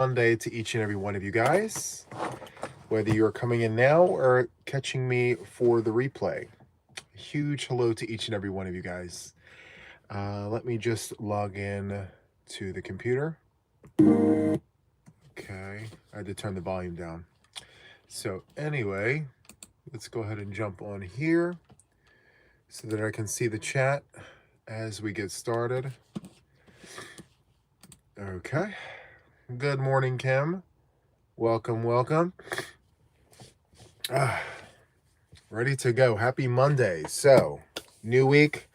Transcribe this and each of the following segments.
Monday to each and every one of you guys, whether you're coming in now or catching me for the replay. Huge hello to each and every one of you guys. Let me just log in to the computer. Okay, I had to turn the volume down. So anyway, let's go ahead and jump on here so that I can see the chat as we get started. Okay. Good morning, Kim. Welcome, welcome. Ready to go. Happy Monday. So, new week,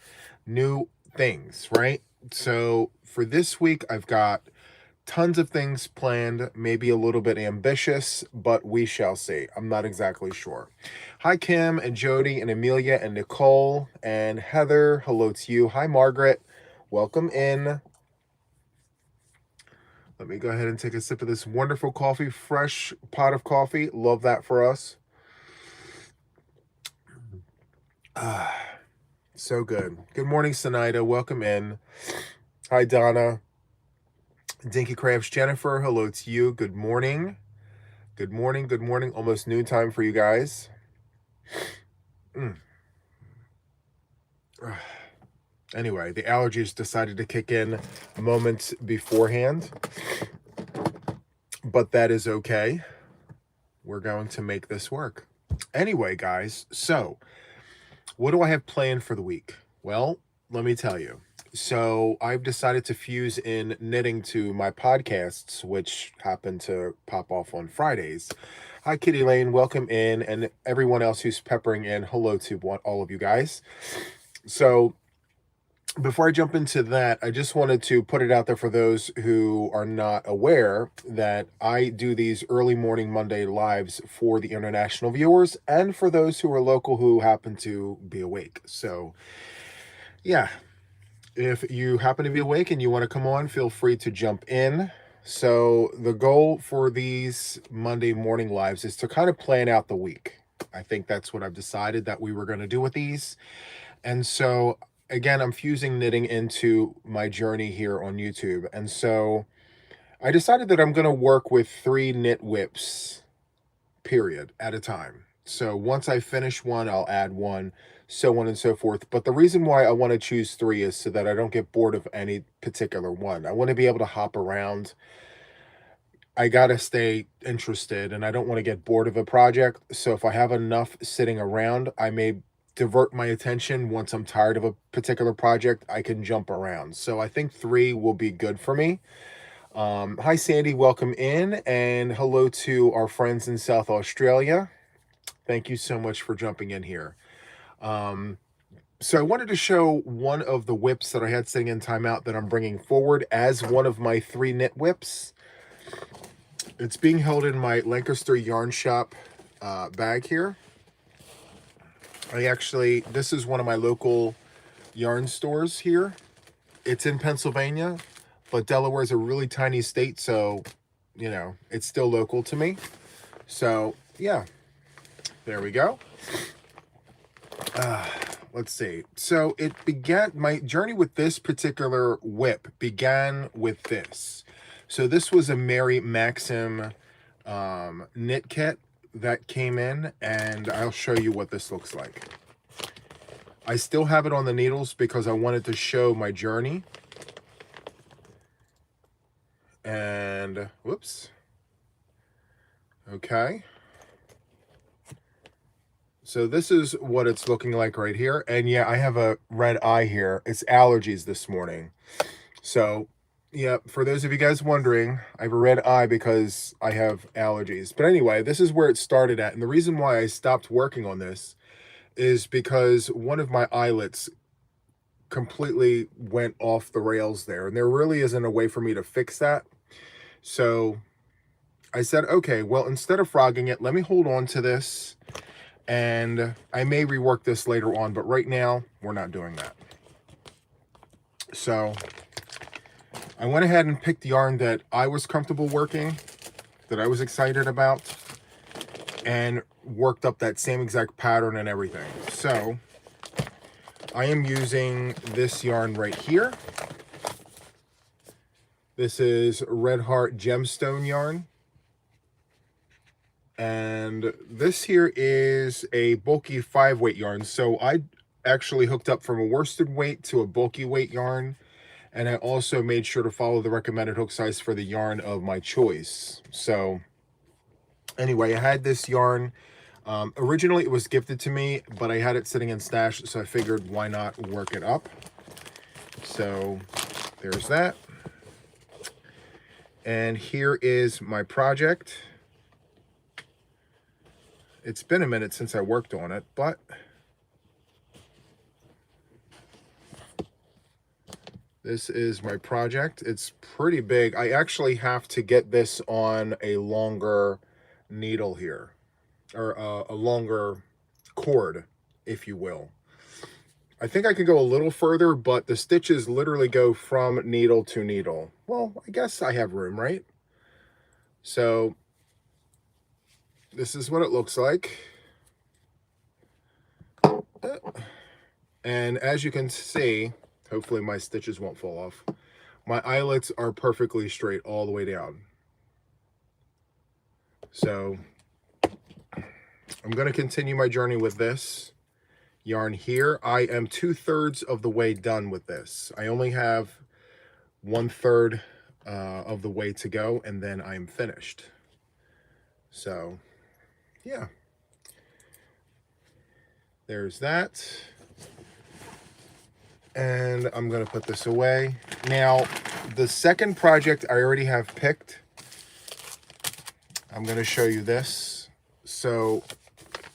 new things, right? So, for this week, I've got tons of things planned, maybe a little bit ambitious, but we shall see. I'm not exactly sure. Hi, Kim and Jody and Amelia and Nicole and Heather. Hello to you. Hi, Margaret. Welcome in. Let me go ahead and take a sip of this wonderful coffee, fresh pot of coffee. Love that for us. So good. Good morning, Sinaida. Welcome in. Hi, Donna. Dinky Crabs, Jennifer. Hello to you. Good morning. Good morning. Good morning. Almost noontime for you guys. Anyway, the allergies decided to kick in moments beforehand, but that is okay. We're going to make this work. Anyway, guys, so what do I have planned for the week? Well, let me tell you. So I've decided to fuse in knitting to my podcasts, which happen to pop off on Fridays. Hi, Kitty Lane. Welcome in. And everyone else who's peppering in, hello to all of you guys. So before I jump into that, I just wanted to put it out there for those who are not aware that I do these early morning Monday lives for the international viewers and for those who are local who happen to be awake. So, yeah, if you happen to be awake and you want to come on, feel free to jump in. So, the goal for these Monday morning lives is to kind of plan out the week. I think that's what I've decided that we were going to do with these. And so, again, I'm fusing knitting into my journey here on YouTube. And so I decided that I'm going to work with 3 knit whips, period, at a time. So once I finish one, I'll add one, so on and so forth. But the reason why I want to choose 3 is so that I don't get bored of any particular one. I want to be able to hop around. I got to stay interested and I don't want to get bored of a project. So if I have enough sitting around, I may divert my attention. Once I'm tired of a particular project, I can jump around. So I think 3 will be good for me. Hi, Sandy. Welcome in. And hello to our friends in South Australia. Thank you so much for jumping in here. So I wanted to show one of the whips that I had sitting in timeout that I'm bringing forward as one of my 3 knit whips. It's being held in my Lancaster Yarn Shop bag here. This is one of my local yarn stores here. It's in Pennsylvania, but Delaware is a really tiny state, so, you know, it's still local to me. So, yeah, there we go. Let's see. So my journey with this particular whip began with this. So this was a Mary Maxim knit kit that came in, and I'll show you what this looks like. I still have it on the needles because I wanted to show my journey. And whoops. Okay. So this is what it's looking like right here. And yeah, I have a red eye here. It's allergies this morning. So yeah, for those of you guys wondering, I have a red eye because I have allergies. But anyway, this is where it started at. And the reason why I stopped working on this is because one of my eyelets completely went off the rails there. And there really isn't a way for me to fix that. So I said, okay, well, instead of frogging it, let me hold on to this. And I may rework this later on. But right now, we're not doing that. So I went ahead and picked the yarn that I was comfortable working, that I was excited about, and worked up that same exact pattern and everything. So I am using this yarn right here. This is Red Heart Gemstone yarn. And this here is a bulky 5-weight yarn. So I actually hooked up from a worsted weight to a bulky weight yarn. And I also made sure to follow the recommended hook size for the yarn of my choice. So anyway, I had this yarn. Originally, it was gifted to me, but I had it sitting in stash, so I figured why not work it up. So there's that. And here is my project. It's been a minute since I worked on it, but this is my project. It's pretty big. I actually have to get this on a longer needle here, or a longer cord, if you will. I think I could go a little further, but the stitches literally go from needle to needle. Well, I guess I have room, right? So this is what it looks like. And as you can see, hopefully my stitches won't fall off. My eyelets are perfectly straight all the way down. So I'm going to continue my journey with this yarn here. I am 2/3 of the way done with this. I only have 1/3 of the way to go, and then I'm finished. So yeah, there's that. And I'm going to put this away. Now, the second project I already have picked. I'm going to show you this. So,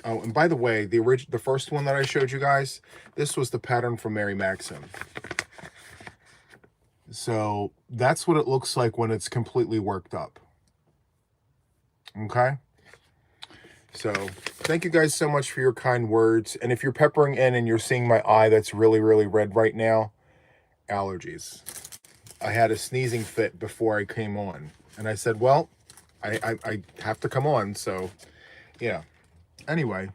oh, and by the way, the first one that I showed you guys, this was the pattern from Mary Maxim. So that's what it looks like when it's completely worked up. Okay. So thank you guys so much for your kind words. And if you're peppering in and you're seeing my eye that's really, really red right now, allergies. I had a sneezing fit before I came on. And I said, well, I have to come on. So yeah. Anyway,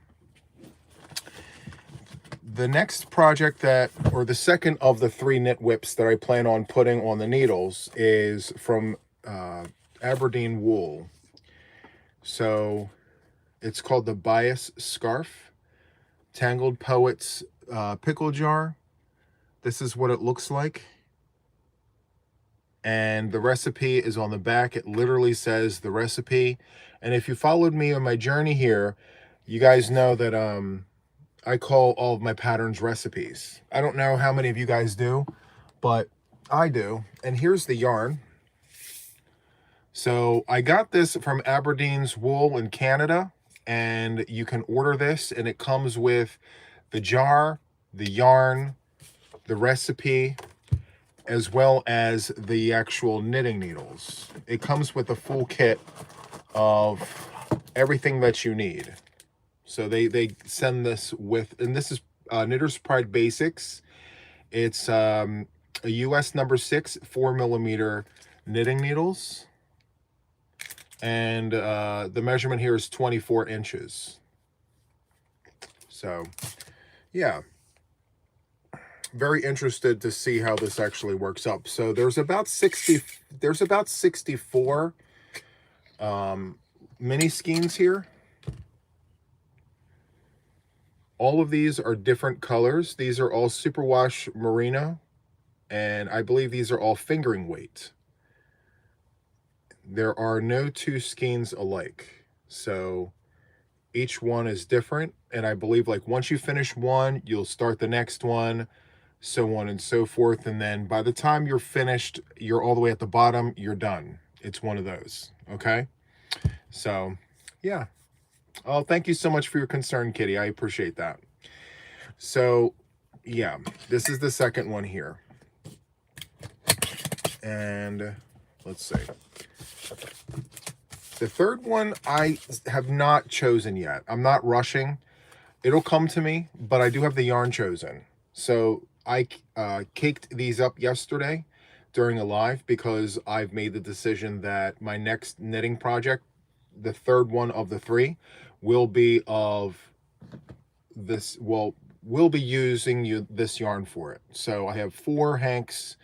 the next project or the second of the 3 knit whips that I plan on putting on the needles is from Aberdeen wool. So it's called the Bias Scarf, Tangled Poets pickle jar. This is what it looks like. And the recipe is on the back. It literally says the recipe. And if you followed me on my journey here, you guys know that I call all of my patterns recipes. I don't know how many of you guys do, but I do. And here's the yarn. So I got this from Aberdeen's Wool in Canada, and you can order this, and it comes with the jar, the yarn, the recipe, as well as the actual knitting needles. It comes with a full kit of everything that you need. So they send this with, and this is Knitter's Pride Basics. It's a US number 6 4mm knitting needles. And the measurement here is 24 inches. So yeah, very interested to see how this actually works up. So there's about 64 mini skeins here. All of these are different colors. These are all superwash merino, and I believe these are all fingering weight. There are no 2 skeins alike, so each one is different. And I believe, like, once you finish one, you'll start the next one, so on and so forth. And then by the time you're finished, you're all the way at the bottom, you're done. It's one of those. Okay. So yeah. Oh, thank you so much for your concern, Kitty. I appreciate that. So yeah, this is the second one here. And let's see. The third one I have not chosen yet. I'm not rushing. It'll come to me, but I do have the yarn chosen. So I caked these up yesterday during a live because I've made the decision that my next knitting project, the third one of the 3, will be of this, well, we'll be using this yarn for it. So I have 4 hanks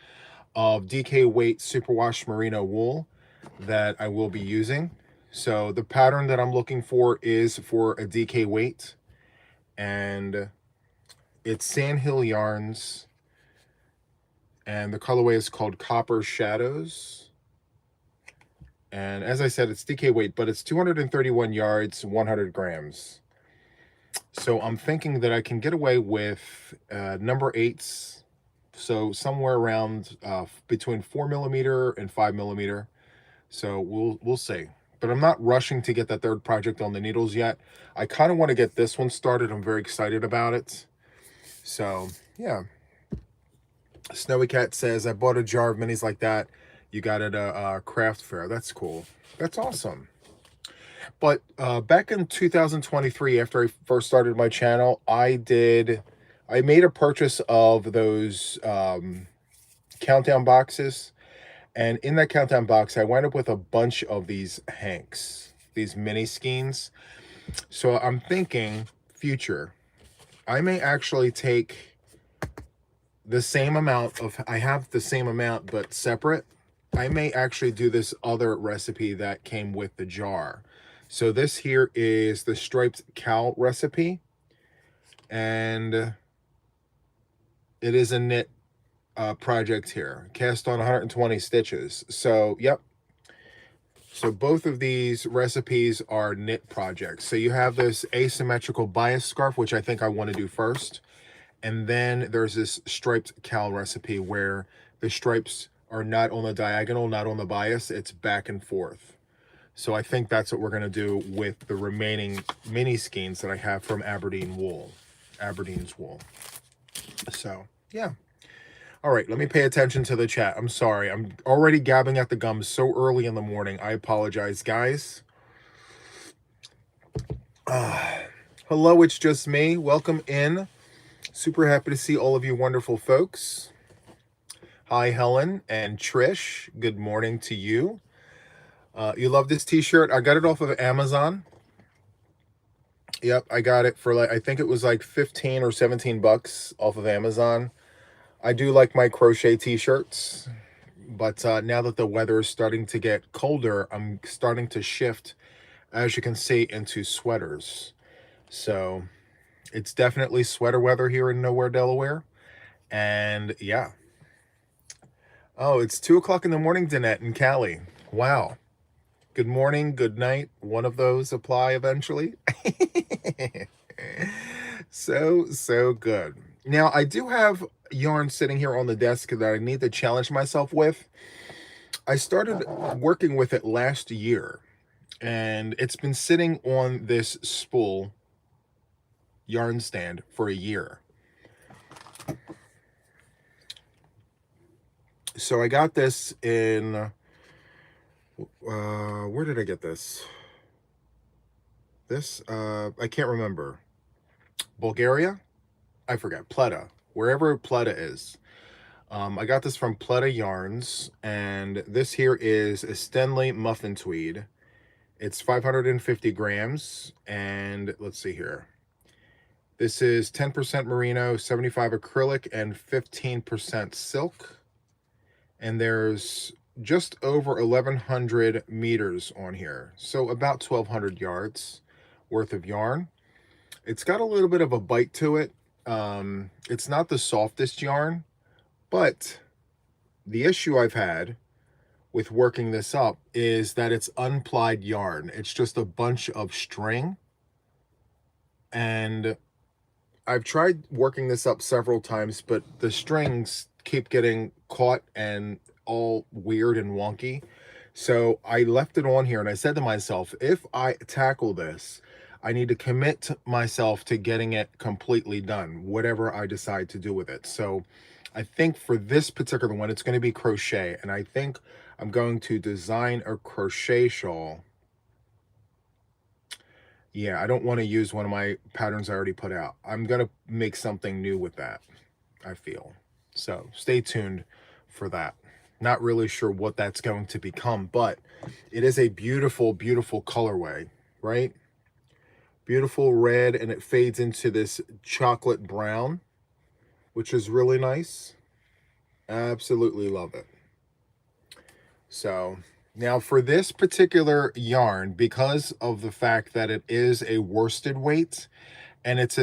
of DK weight superwash merino wool that I will be using. So the pattern that I'm looking for is for a DK weight, and it's Sandhill Yarns, and the colorway is called Copper Shadows. And as I said, it's DK weight, but it's 231 yards, 100 grams. So I'm thinking that I can get away with number 8s, so somewhere around between 4mm and 5mm. So we'll see. But I'm not rushing to get that third project on the needles yet. I kind of want to get this one started. I'm very excited about it. So yeah. Snowy Cat says, I bought a jar of minis like that. You got it at a craft fair. That's cool. That's awesome. But back in 2023, after I first started my channel, I made a purchase of those countdown boxes. And in that countdown box, I wound up with a bunch of these Hanks, these mini skeins. So I'm thinking future, I may actually take the same amount of, I have the same amount but separate. I may actually do this other recipe that came with the jar. So this here is the striped cow recipe, and it is a knit project here, cast on 120 stitches. So yep, so both of these recipes are knit projects. So you have this asymmetrical bias scarf, which I think I want to do first. And then there's this striped cowl recipe where the stripes are not on the diagonal, not on the bias, it's back and forth. So I think that's what we're going to do with the remaining mini skeins that I have from Aberdeen's wool. So yeah. All right, let me pay attention to the chat. I'm sorry, I'm already gabbing at the gums so early in the morning. I apologize, guys. Hello, it's just me. Welcome in. Super happy to see all of you wonderful folks. Hi, Helen and Trish. Good morning to you. You love this t-shirt? I got it off of Amazon. Yep, I got it for like, I think it was like 15 or 17 bucks off of Amazon. I do like my crochet t-shirts, but now that the weather is starting to get colder, I'm starting to shift, as you can see, into sweaters. So it's definitely sweater weather here in Nowhere, Delaware. And yeah. Oh, it's 2 o'clock in the morning, Danette and Callie. Wow. Good morning, good night. One of those apply eventually. So good. Now, I do have yarn sitting here on the desk that I need to challenge myself with. I started working with it last year, and it's been sitting on this spool yarn stand for a year. So I got this in, where did I get this? I can't remember. Bulgaria? I forget. Pleta. Wherever Pleta is. I got this from Pleta Yarns, and this here is a Stenley Muffin Tweed. It's 550 grams, and let's see here. This is 10% merino, 75 acrylic, and 15% silk. And there's just over 1,100 meters on here, so about 1,200 yards worth of yarn. It's got a little bit of a bite to it. It's not the softest yarn, but the issue I've had with working this up is that it's unplied yarn. It's just a bunch of string, and I've tried working this up several times, but the strings keep getting caught and all weird and wonky. So I left it on here, and I said to myself, if I tackle this, I need to commit myself to getting it completely done, whatever I decide to do with it. So I think for this particular one, it's going to be crochet, and I think I'm going to design a crochet shawl. Yeah, I don't want to use one of my patterns I already put out. I'm going to make something new with that, I feel. So stay tuned for that. Not really sure what that's going to become, but it is a beautiful, beautiful colorway, right? Beautiful red, and it fades into this chocolate brown, which is really nice. Absolutely love it. So now for this particular yarn, because of the fact that it is a worsted weight and it's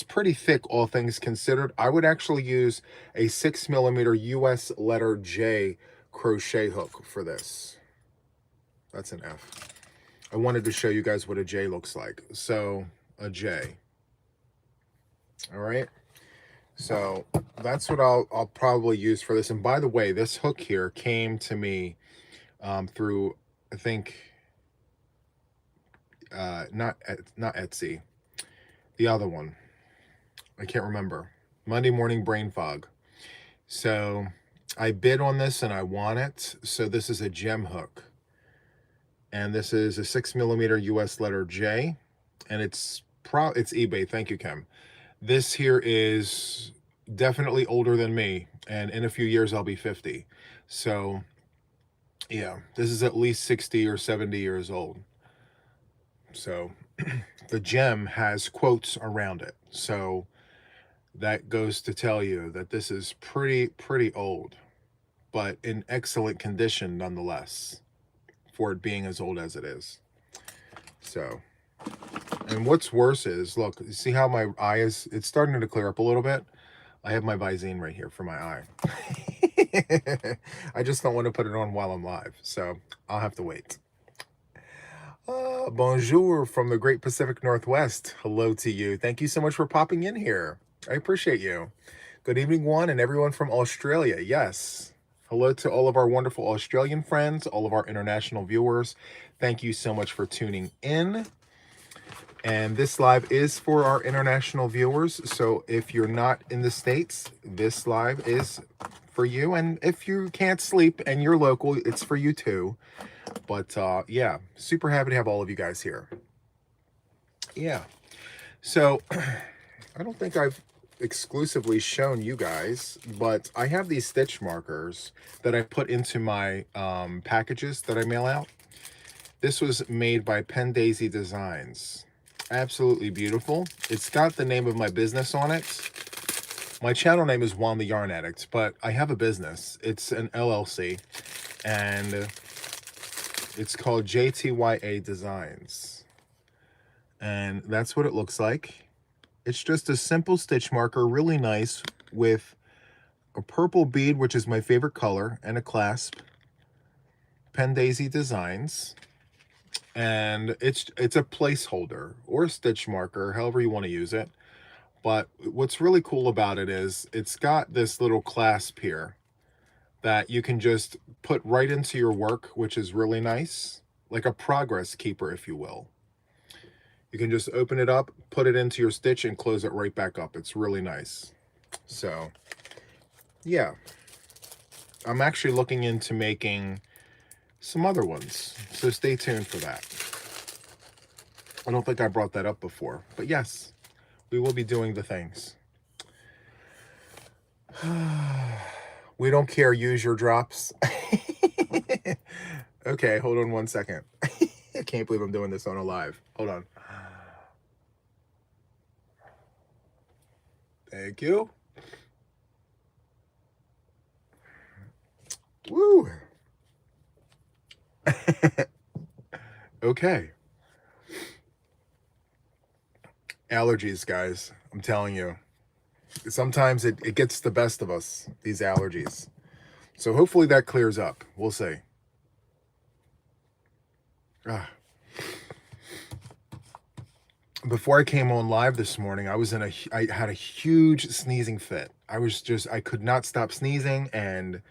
pretty thick, all things considered, I would actually use a 6mm US letter J crochet hook for this. That's an F. I wanted to show you guys what a J looks like. So a J. All right. So that's what I'll probably use for this. And by the way, this hook here came to me through, I think, not Etsy, the other one. I can't remember. Monday Morning Brain Fog. So I bid on this and I want it. So this is a gem hook. And this is a 6mm US letter J. And it's eBay. Thank you, Kim. This here is definitely older than me. And in a few years, I'll be 50. So yeah, this is at least 60 or 70 years old. So the gem has quotes around it. So that goes to tell you that this is pretty old, but in excellent condition nonetheless, for it being as old as it is. So, and what's worse is, look, you see how my eye is, it's starting to clear up a little bit. I have my Visine right here for my eye. I just don't want to put it on while I'm live, so I'll have to wait. Bonjour from the Great Pacific Northwest. Hello to you. Thank you so much for popping in here. I appreciate you. Good evening, Juan, and everyone from Australia. Yes. Hello to all of our wonderful Australian friends, all of our international viewers. Thank you so much for tuning in. And this live is for our international viewers. So if you're not in the States, this live is for you. And if you can't sleep and you're local, it's for you too. But yeah, super happy to have all of you guys here. Yeah. So I don't think I've exclusively shown you guys, but I have these stitch markers that I put into my packages that I mail out. This was made by Pen Daisy Designs. Absolutely beautiful. It's got the name of my business on it. My channel name is Juan the Yarn Addict, but I have a business. It's an LLC, and it's called JTYA Designs. And that's what it looks like. It's just a simple stitch marker, really nice, with a purple bead, which is my favorite color, and a clasp. Pen Daisy Designs. And it's a placeholder or a stitch marker, however you want to use it. But what's really cool about it is it's got this little clasp here that you can just put right into your work, which is really nice, like a progress keeper, if you will. You can just open it up, put it into your stitch, and close it right back up. It's really nice. So yeah, I'm actually looking into making some other ones, so stay tuned for that. I don't think I brought that up before, but yes, we will be doing the things. We don't care, use your drops. Okay, hold on one second. I can't believe I'm doing this on a live. Hold on. Thank you. Woo. Okay. Allergies, guys. I'm telling you. Sometimes it gets the best of us, these allergies. So hopefully that clears up. We'll see. Before I came on live this morning, I had a huge sneezing fit. I could not stop sneezing, and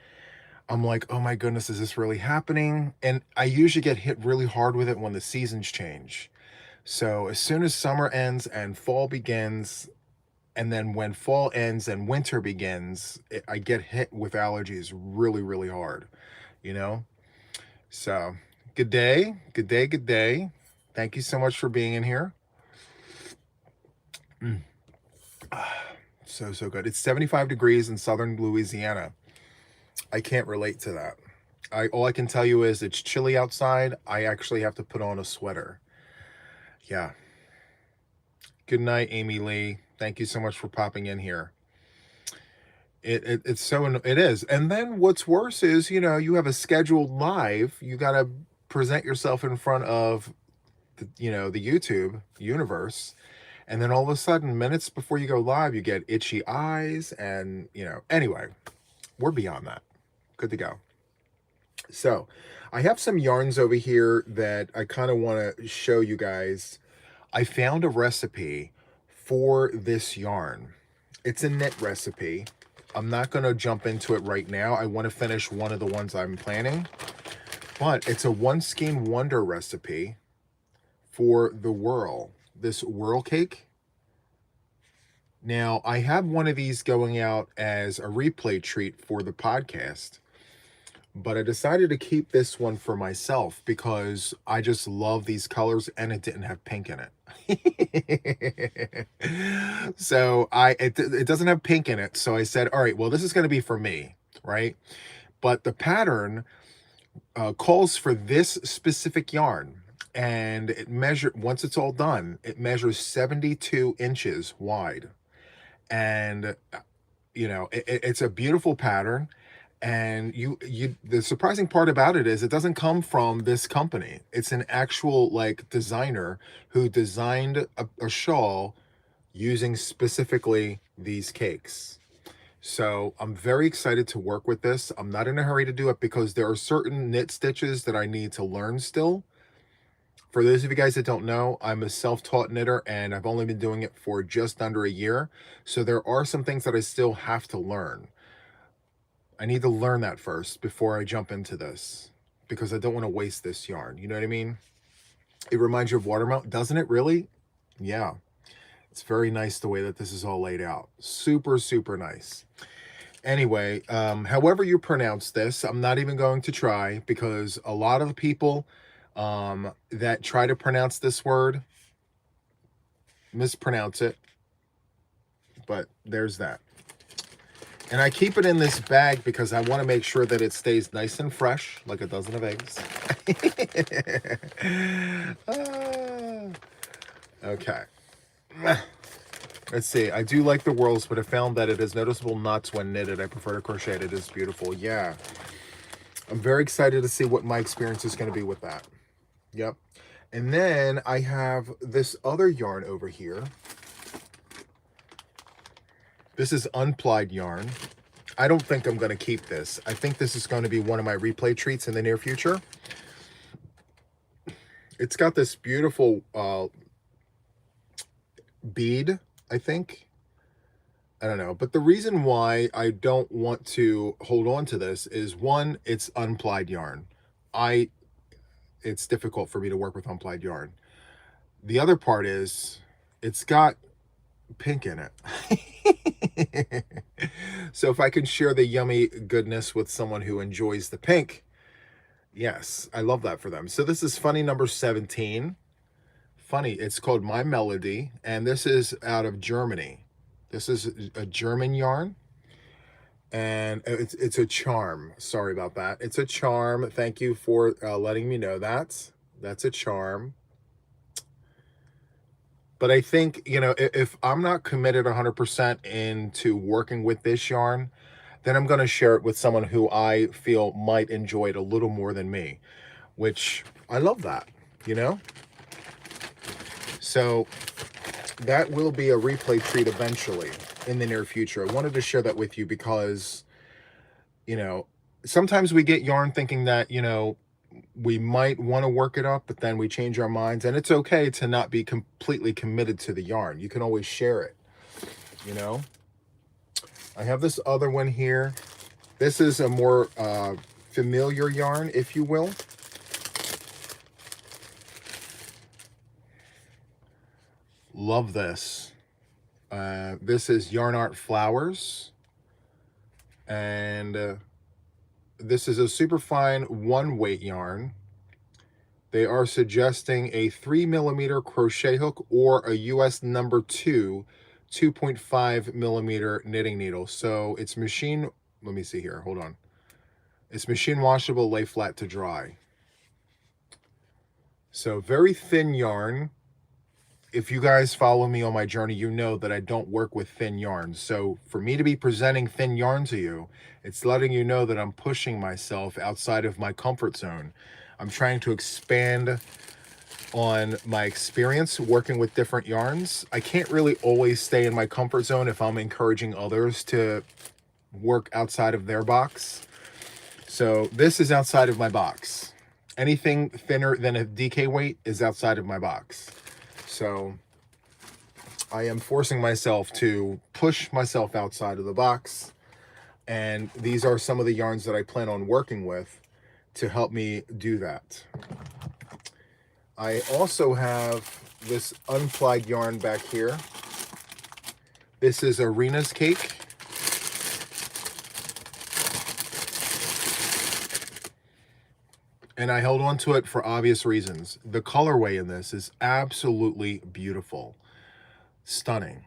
I'm like, oh my goodness, is this really happening? And I usually get hit really hard with it when the seasons change. So as soon as summer ends and fall begins, and then when fall ends and winter begins, I get hit with allergies really, really hard, you know? So good day, good day, good day. Thank you so much for being in here. So good. It's 75 degrees in southern Louisiana. I can't relate to that. All I can tell you is it's chilly outside. I actually have to put on a sweater. Yeah. Good night, Amy Lee. Thank you so much for popping in here. It is. And then what's worse is, you have a scheduled live. You got to present yourself in front of the YouTube universe. And then all of a sudden, minutes before you go live, you get itchy eyes. And, anyway, we're beyond that. Good to go. So I have some yarns over here that I kind of want to show you guys. I found a recipe for this yarn. It's a knit recipe. I'm not going to jump into it right now. I want to finish one of the ones I'm planning. But it's a one skein wonder recipe for the whirl. This whirl cake. Now, I have one of these going out as a replay treat for the podcast. But I decided to keep this one for myself because I just love these colors and it didn't have pink in it. So it doesn't have pink in it. So I said, all right, well, this is going to be for me, right? But the pattern calls for this specific yarn. And once it's all done, it measures 72 inches wide. And, it's a beautiful pattern. And the surprising part about it is it doesn't come from this company. It's an actual designer who designed a shawl using specifically these cakes. So I'm very excited to work with this. I'm not in a hurry to do it because there are certain knit stitches that I need to learn still. For those of you guys that don't know, I'm a self-taught knitter and I've only been doing it for just under a year. So there are some things that I still have to learn. I need to learn that first before I jump into this because I don't want to waste this yarn. You know what I mean? It reminds you of watermelon, doesn't it really? Yeah. It's very nice the way that this is all laid out. Super, super nice. Anyway, however you pronounce this, I'm not even going to try because a lot of the people that try to pronounce this word mispronounce it. But there's that. And I keep it in this bag because I want to make sure that it stays nice and fresh, like a dozen of eggs. Okay. Let's see. I do like the whirls, but I found that it has noticeable knots when knitted. I prefer to crochet it. It is beautiful. Yeah. I'm very excited to see what my experience is going to be with that. Yep. And then I have this other yarn over here. This is unplied yarn. I don't think I'm going to keep this. I think this is going to be one of my replay treats in the near future. It's got this beautiful bead, I think. I don't know. But the reason why I don't want to hold on to this is, one, it's unplied yarn. It's difficult for me to work with unplied yarn. The other part is it's got pink in it. So if I can share the yummy goodness with someone who enjoys the pink, yes, I love that for them. So this is funny number 17. Funny, it's called My Melody, and this is out of Germany. This is a German yarn, and it's a charm. Sorry about that. It's a charm. Thank you for letting me know that. That's a charm. But I think, if I'm not committed 100% into working with this yarn, then I'm going to share it with someone who I feel might enjoy it a little more than me, which I love that, So that will be a replay treat eventually in the near future. I wanted to share that with you because, sometimes we get yarn thinking that, we might want to work it up, but then we change our minds, and it's okay to not be completely committed to the yarn. You can always share it, I have this other one here. This is a more familiar yarn, if you will. Love this. This is Yarn Art Flowers, and this is a super fine 1-weight yarn. They are suggesting a 3mm crochet hook or a US number 2 2.5mm knitting needle. So it's machine, let me see here, hold on. It's machine washable, lay flat to dry. So very thin yarn. if you guys follow me on my journey, you know that I don't work with thin yarns. So for me to be presenting thin yarn to you, it's letting you know that I'm pushing myself outside of my comfort zone. I'm trying to expand on my experience working with different yarns. I can't really always stay in my comfort zone if I'm encouraging others to work outside of their box. So this is outside of my box. Anything thinner than a DK weight is outside of my box. So I am forcing myself to push myself outside of the box. And these are some of the yarns that I plan on working with to help me do that. I also have this unplied yarn back here. This is Arena's Cake. And I held on to it for obvious reasons. The colorway in this is absolutely beautiful. Stunning.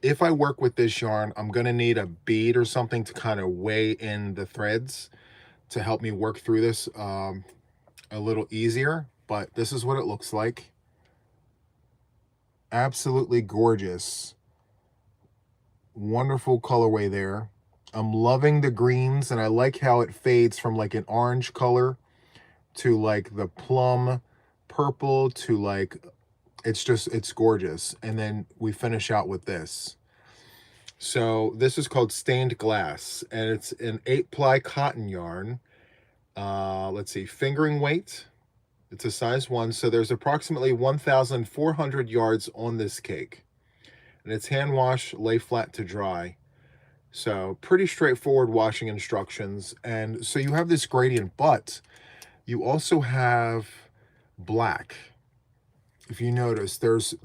If I work with this yarn, I'm going to need a bead or something to kind of weigh in the threads to help me work through this a little easier. But this is what it looks like. Absolutely gorgeous. Wonderful colorway there. I'm loving the greens, and I like how it fades from like an orange color to like the plum purple to like, it's gorgeous. And then we finish out with this. So this is called Stained Glass, and it's an 8-ply cotton yarn. Let's see, fingering weight. It's a size 1, so there's approximately 1,400 yards on this cake. And it's hand wash, lay flat to dry. So pretty straightforward washing instructions. And so you have this gradient, but you also have black. If you notice, there's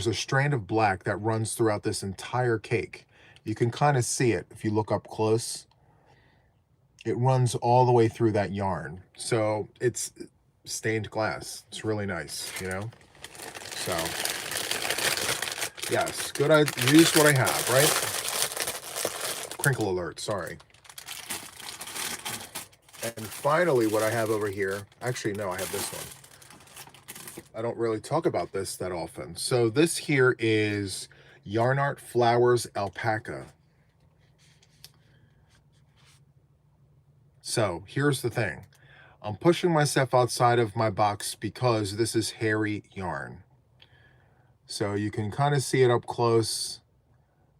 a strand of black that runs throughout this entire cake. You can kind of see it if you look up close. It runs all the way through that yarn. So it's stained glass. It's really nice, you know? So, yes, good. I use what I have, right? Crinkle alert, sorry. And finally, what I have over here, actually, no, I have this one. I don't really talk about this that often. So this here is Yarn Art Flowers Alpaca. So here's the thing. I'm pushing myself outside of my box because this is hairy yarn. So you can kind of see it up close.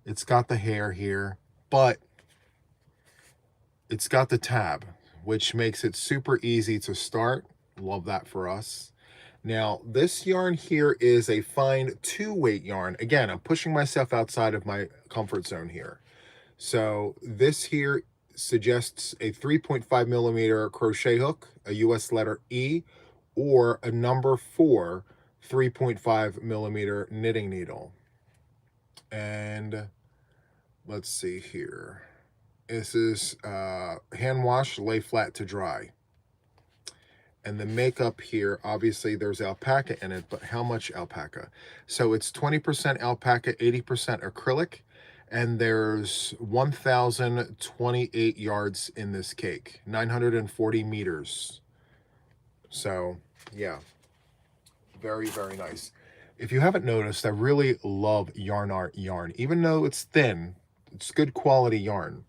It's got the hair here, but it's got the tab, which makes it super easy to start. Love that for us. Now, this yarn here is a fine 2-weight yarn. Again, I'm pushing myself outside of my comfort zone here. So this here suggests a 3.5 millimeter crochet hook, a US letter E, or a number 4 3.5 millimeter knitting needle. And let's see here. This is hand wash, lay flat to dry. And the makeup here, obviously there's alpaca in it, but how much alpaca? So it's 20% alpaca, 80% acrylic, and there's 1,028 yards in this cake, 940 meters. So yeah, very, very nice. If you haven't noticed, I really love Yarn Art yarn. Even though it's thin, it's good quality yarn.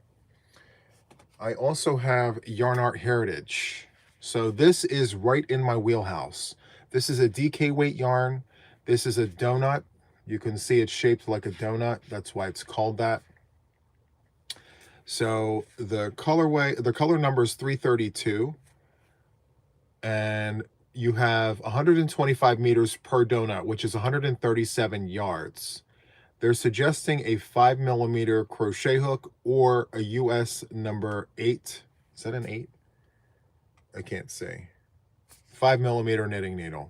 I also have Yarn Art Heritage. So this is right in my wheelhouse. This is a DK weight yarn. This is a donut. You can see it's shaped like a donut. That's why it's called that. So the color number is 332. And you have 125 meters per donut, which is 137 yards. They're suggesting a 5 millimeter crochet hook or a US number 8. Is that an 8? I can't see. 5 millimeter knitting needle.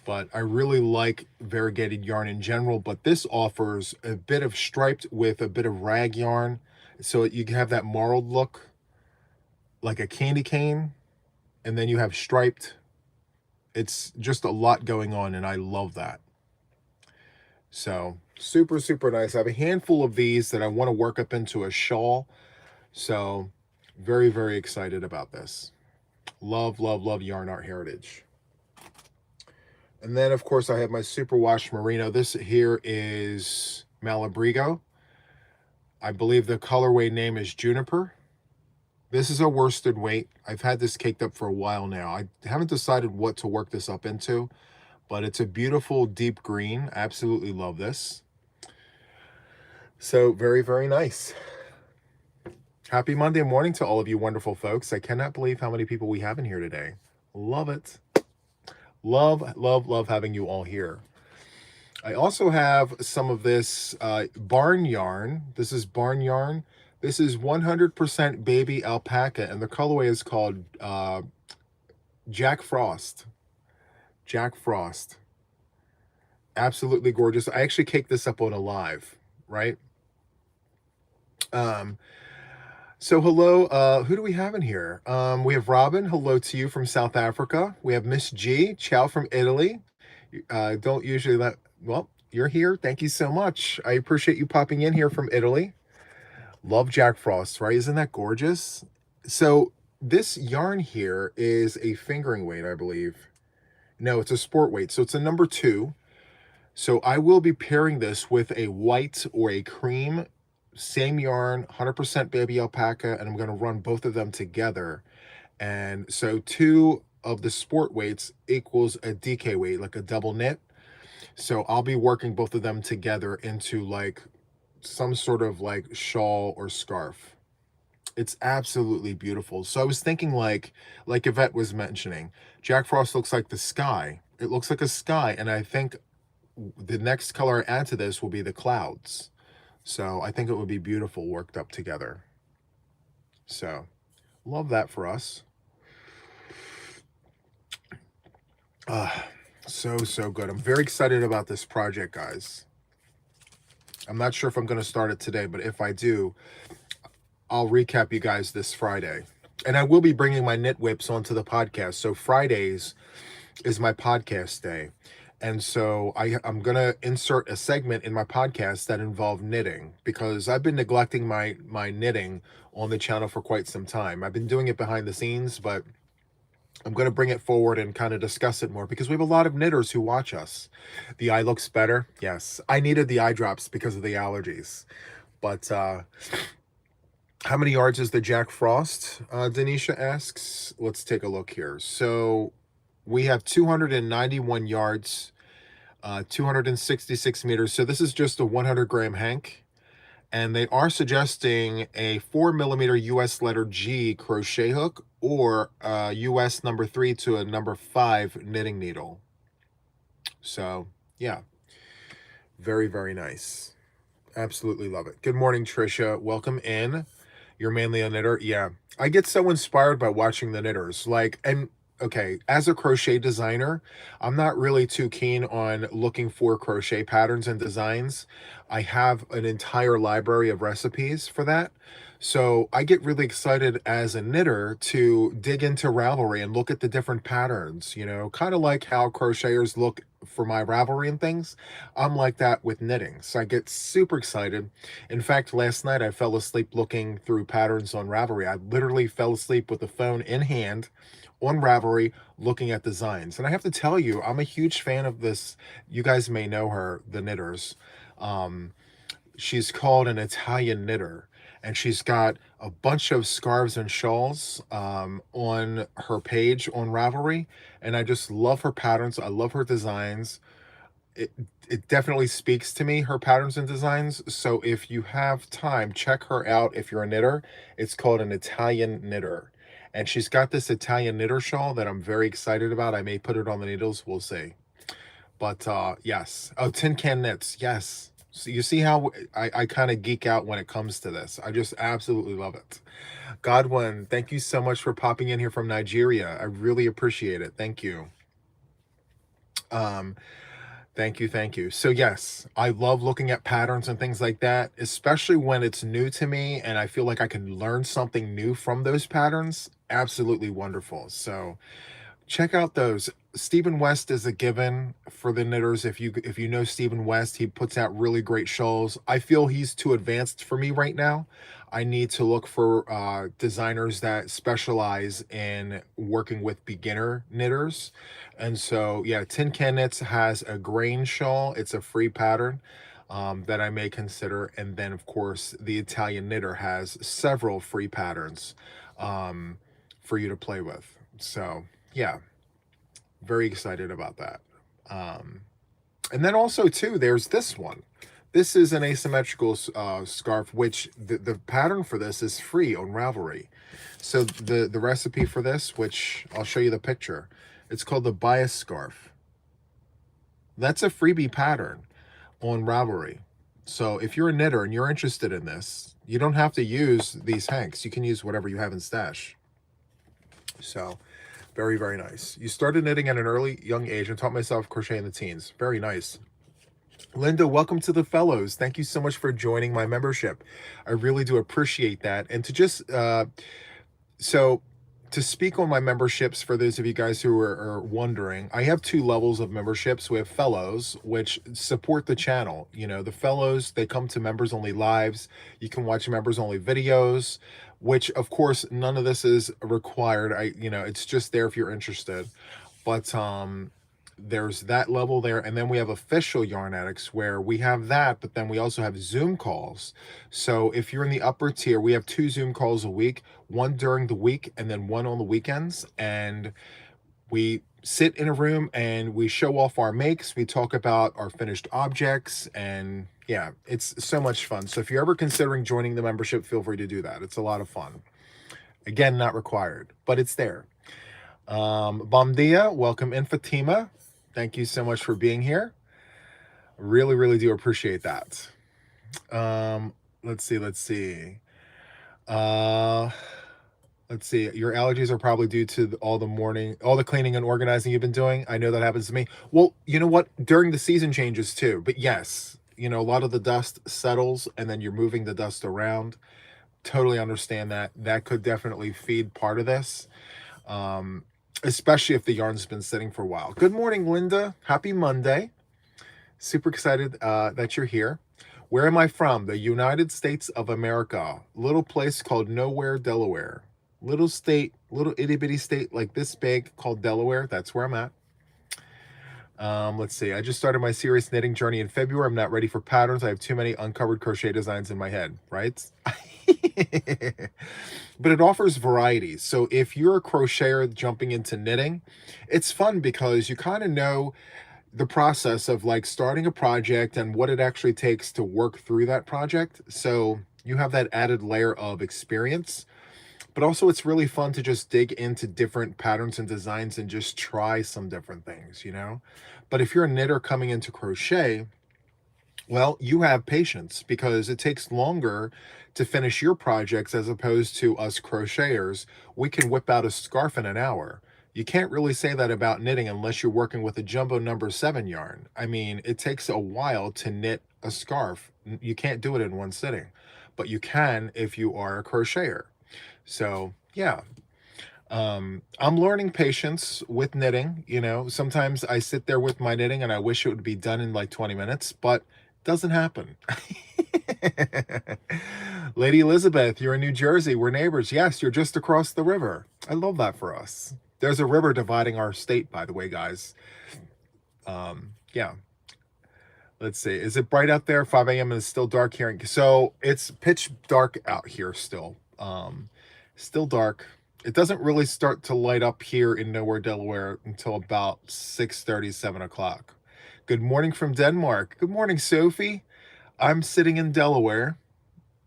But I really like variegated yarn in general, but this offers a bit of striped with a bit of rag yarn. So you can have that marled look, like a candy cane, and then you have striped. It's just a lot going on, and I love that. So super, super nice. I have a handful of these that I want to work up into a shawl. So very, very excited about this. Love, love, love Yarn Art Heritage. And then, of course, I have my superwash merino. This here is Malabrigo. I believe the colorway name is Juniper. This is a worsted weight. I've had this caked up for a while now. I haven't decided what to work this up into, but it's a beautiful deep green. I absolutely love this. So very, very nice. Happy Monday morning to all of you wonderful folks. I cannot believe how many people we have in here today. Love it. Love, love, love having you all here. I also have some of this barn yarn. This is barn yarn. This is 100% baby alpaca, and the colorway is called Jack Frost. Jack Frost. Absolutely gorgeous. I actually caked this up on a live, right? So hello, who do we have in here? We have Robin, hello to you from South Africa. We have Miss G, ciao from Italy. Don't usually well, you're here. Thank you so much. I appreciate you popping in here from Italy. Love Jack Frost, right? Isn't that gorgeous? So this yarn here is a fingering weight, I believe. No, it's a sport weight. So it's a number 2. So I will be pairing this with a white or a cream, same yarn, 100% baby alpaca, and I'm going to run both of them together. And so 2 of the sport weights equals a DK weight, like a double knit. So I'll be working both of them together into like some sort of like shawl or scarf. It's absolutely beautiful. So I was thinking like Yvette was mentioning, Jack Frost looks like the sky. It looks like a sky. And I think the next color I add to this will be the clouds. So I think it would be beautiful worked up together. So love that for us. So good. I'm very excited about this project, guys. I'm not sure if I'm going to start it today, but if I do, I'll recap you guys this Friday. And I will be bringing my knit whips onto the podcast. So Fridays is my podcast day. And so I'm going to insert a segment in my podcast that involves knitting, because I've been neglecting my knitting on the channel for quite some time. I've been doing it behind the scenes, but I'm going to bring it forward and kind of discuss it more, because we have a lot of knitters who watch us. The eye looks better. Yes, I needed the eye drops because of the allergies. But how many yards is the Jack Frost? Denisha asks. Let's take a look here. So we have 291 yards, 266 meters. So this is just a 100-gram hank. And they are suggesting a 4mm US letter G crochet hook, or a US number 3 to a number 5 knitting needle. So yeah, very, very nice. Absolutely love it. Good morning, Trisha. Welcome in. You're mainly a knitter. Yeah, I get so inspired by watching the knitters. Okay, as a crochet designer, I'm not really too keen on looking for crochet patterns and designs. I have an entire library of recipes for that. So I get really excited as a knitter to dig into Ravelry and look at the different patterns, kind of like how crocheters look for my Ravelry and things. I'm like that with knitting. So I get super excited. In fact, last night I fell asleep looking through patterns on Ravelry. I literally fell asleep with the phone in hand on Ravelry looking at designs. And I have to tell you, I'm a huge fan of this. You guys may know her, the knitters. She's called an Italian knitter, and she's got a bunch of scarves and shawls on her page on Ravelry, and I just love her patterns. I love her designs. It definitely speaks to me, her patterns and designs. So if you have time, check her out. If you're a knitter, it's called an Italian knitter. And she's got this Italian knitter shawl that I'm very excited about. I may put it on the needles. We'll see. But yes. Oh, Tin Can Knits. Yes. So you see how I kind of geek out when it comes to this. I just absolutely love it. Godwin, thank you so much for popping in here from Nigeria. I really appreciate it. Thank you. Thank you. So yes, I love looking at patterns and things like that, especially when it's new to me and I feel like I can learn something new from those patterns. Absolutely wonderful. So check out those. Stephen West is a given for the knitters. If you know Stephen West, he puts out really great shawls. I feel he's too advanced for me right now. I need to look for designers that specialize in working with beginner knitters. And so, yeah, Tin Can Knits has a grain shawl. It's a free pattern that I may consider. And then, of course, the Italian Knitter has several free patterns for you to play with. So, yeah, very excited about that. And then also, too, there's this one. This is an asymmetrical scarf, which the pattern for this is free on Ravelry. So the recipe for this, which I'll show you the picture, it's called the bias scarf. That's a freebie pattern on Ravelry. So if you're a knitter and you're interested in this, you don't have to use these hanks. You can use whatever you have in stash. So very, very nice. You started knitting at an early young age and taught myself crochet in the teens. Very nice. Linda, welcome to the fellows. Thank you so much for joining my membership. I really do appreciate that. And to just, so to speak on my memberships, for those of you guys who are wondering, I have 2 levels of memberships. We have fellows, which support the channel. You know, the fellows, they come to members only lives. You can watch members only videos, which of course, none of this is required. It's just there if you're interested. But, there's that level there, and then we have official Yarn Addicts, where we have that, but then we also have Zoom calls. So if you're in the upper tier, we have 2 Zoom calls a week, one during the week and then one on the weekends, and we sit in a room and we show off our makes. We talk about our finished objects, and yeah, it's so much fun. So if you're ever considering joining the membership, feel free to do that. It's a lot of fun. Again, not required, but it's there. Bom dia, welcome in, Fatima. Thank you so much for being here. Really, really do appreciate that. Let's see. Let's see. Your allergies are probably due to all the cleaning and organizing you've been doing. I know that happens to me. Well, you know what? During the season changes too. But yes, a lot of the dust settles and then you're moving the dust around. Totally understand that. That could definitely feed part of this. Especially if the yarn's been sitting for a while. Good morning, Linda. Happy Monday. Super excited that you're here. Where am I from? The United States of America. Little place called Nowhere, Delaware. Little itty bitty state like this big called Delaware. That's where I'm at. Let's see. I just started my serious knitting journey in February. I'm not ready for patterns. I have too many uncovered crochet designs in my head, right? But it offers variety. So if you're a crocheter jumping into knitting, it's fun because you kind of know the process of like starting a project and what it actually takes to work through that project. So you have that added layer of experience. But also it's really fun to just dig into different patterns and designs and just try some different things, But if you're a knitter coming into crochet, well, you have patience because it takes longer to finish your projects as opposed to us crocheters. We can whip out a scarf in an hour. You can't really say that about knitting unless you're working with a jumbo number 7 yarn. I mean, it takes a while to knit a scarf. You can't do it in one sitting, but you can if you are a crocheter. So yeah, I'm learning patience with knitting. Sometimes I sit there with my knitting and I wish it would be done in like 20 minutes, but it doesn't happen. Lady Elizabeth, you're in New Jersey. We're neighbors. Yes, you're just across the river. I love that for us. There's a river dividing our state, by the way, guys. Yeah. Let's see. Is it bright out there? 5 a.m. and it's still dark here. So it's pitch dark out here still. Still dark. It doesn't really start to light up here in Nowhere, Delaware until about 6:30, 7 o'clock. Good morning from Denmark. Good morning, Sophie. I'm sitting in Delaware.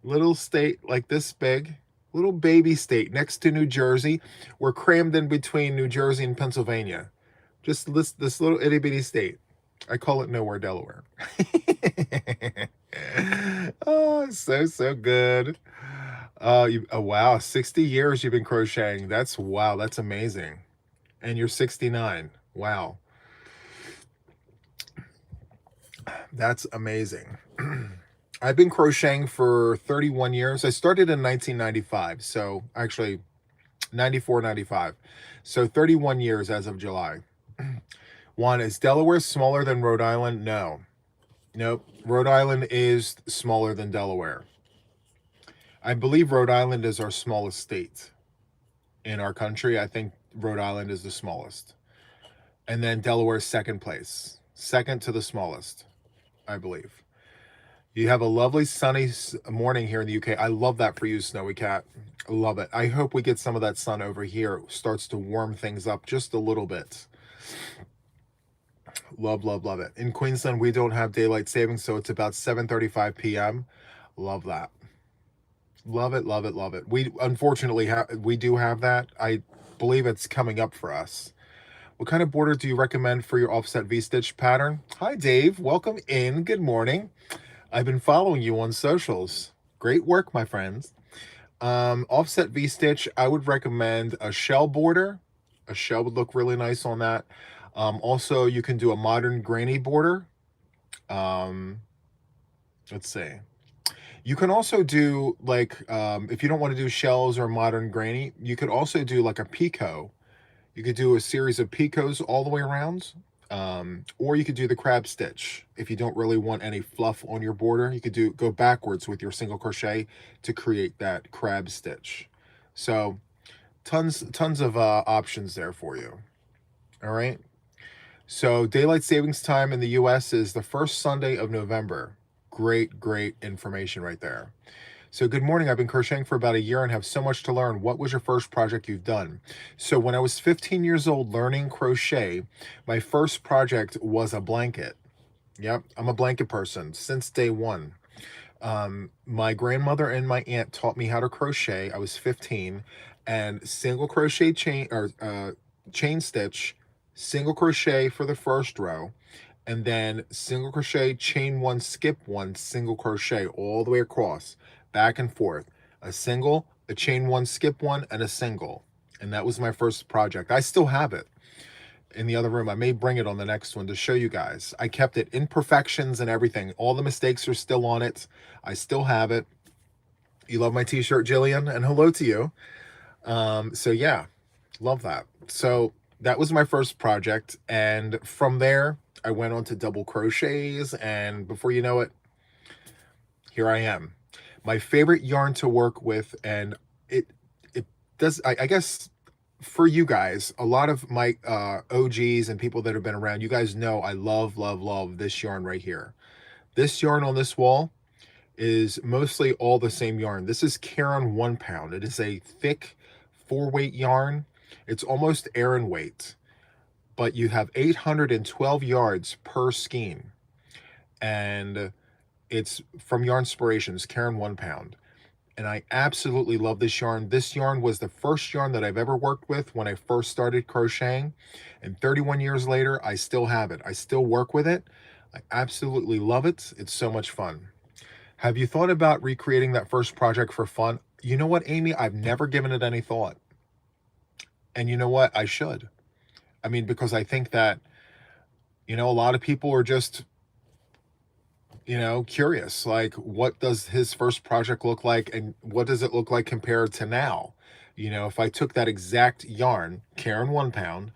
Little state like this big. Little baby state next to New Jersey. We're crammed in between New Jersey and Pennsylvania. Just this little itty bitty state. I call it Nowhere, Delaware. Oh, so good. Oh, wow, 60 years you've been crocheting. Wow, that's amazing. And you're 69. Wow. That's amazing. I've been crocheting for 31 years. I started in 1995, so actually 94, 95. So 31 years as of July. Juan, is Delaware smaller than Rhode Island? No. Nope. Rhode Island is smaller than Delaware. I believe Rhode Island is our smallest state in our country. I think Rhode Island is the smallest. And then Delaware is second place. Second to the smallest, I believe. You have a lovely sunny morning here in the UK. I love that for you, Snowy Cat. I love it. I hope we get some of that sun over here. It starts to warm things up just a little bit. Love, love, love it. In Queensland, we don't have daylight savings, so it's about 7:35 p.m. Love that. Love it, love it, love it. We unfortunately we do have that. I believe it's coming up for us. What kind of border do you recommend for your offset V-stitch pattern? Hi, Dave. Welcome in. Good morning. I've been following you on socials. Great work, my friends. Offset V-stitch, I would recommend a shell border. A shell would look really nice on that. Also, you can do a modern granny border. Let's see. You can also do like, if you don't want to do shells or modern granny, you could also do like a picot. You could do a series of picots all the way around. Or you could do the crab stitch. If you don't really want any fluff on your border, you could go backwards with your single crochet to create that crab stitch. So tons of options there for you. All right. So daylight savings time in the US is the first Sunday of November. Great information right there. So good morning. I've been crocheting for about a year and have so much to learn. What was your first project you've done? So when I was 15 years old learning crochet, my first project was a blanket. Yep, I'm a blanket person since day one. My grandmother and my aunt taught me how to crochet. I was 15, and single crochet chain stitch, single crochet for the first row, and then single crochet, chain one, skip one, single crochet all the way across, back and forth, a single, a chain one, skip one, and a single. And that was my first project. I still have it in the other room. I may bring it on the next one to show you guys. I kept it, imperfections and everything. All the mistakes are still on it. I still have it. You love my t-shirt, Jillian, and hello to you. So yeah, love that. So that was my first project, and from there I went on to double crochets, and before you know it, here I am. My favorite yarn to work with, and it does, I guess for you guys, a lot of my OGs and people that have been around, you guys know I love this yarn right here. This yarn on this wall is mostly all the same yarn. This is Caron 1 pound. It is a thick 4-weight yarn. It's almost Aran weight, but you have 812 yards per skein, and it's from Yarnspirations, Caron 1 pound. And I absolutely love this yarn. This yarn was the first yarn that I've ever worked with when I first started crocheting, and 31 years later, I still have it. I still work with it. I absolutely love it. It's so much fun. Have you thought about recreating that first project for fun? You know what, Amy? I've never given it any thought. And you know what? I should. I mean, because I think that, a lot of people are just, curious. Like, what does his first project look like? And what does it look like compared to now? If I took that exact yarn, Caron 1 pound,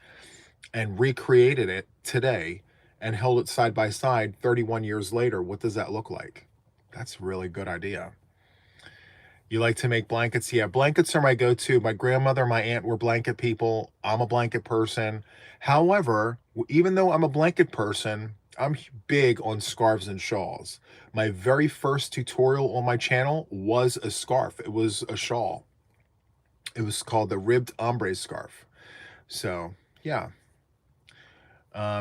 and recreated it today and held it side by side 31 years later, what does that look like? That's a really good idea. You like to make blankets? Yeah, blankets are my go-to. My grandmother, my aunt were blanket people. I'm a blanket person. However, even though I'm a blanket person, I'm big on scarves and shawls. My very first tutorial on my channel was a scarf. It was a shawl. It was called the ribbed ombre scarf. So, yeah.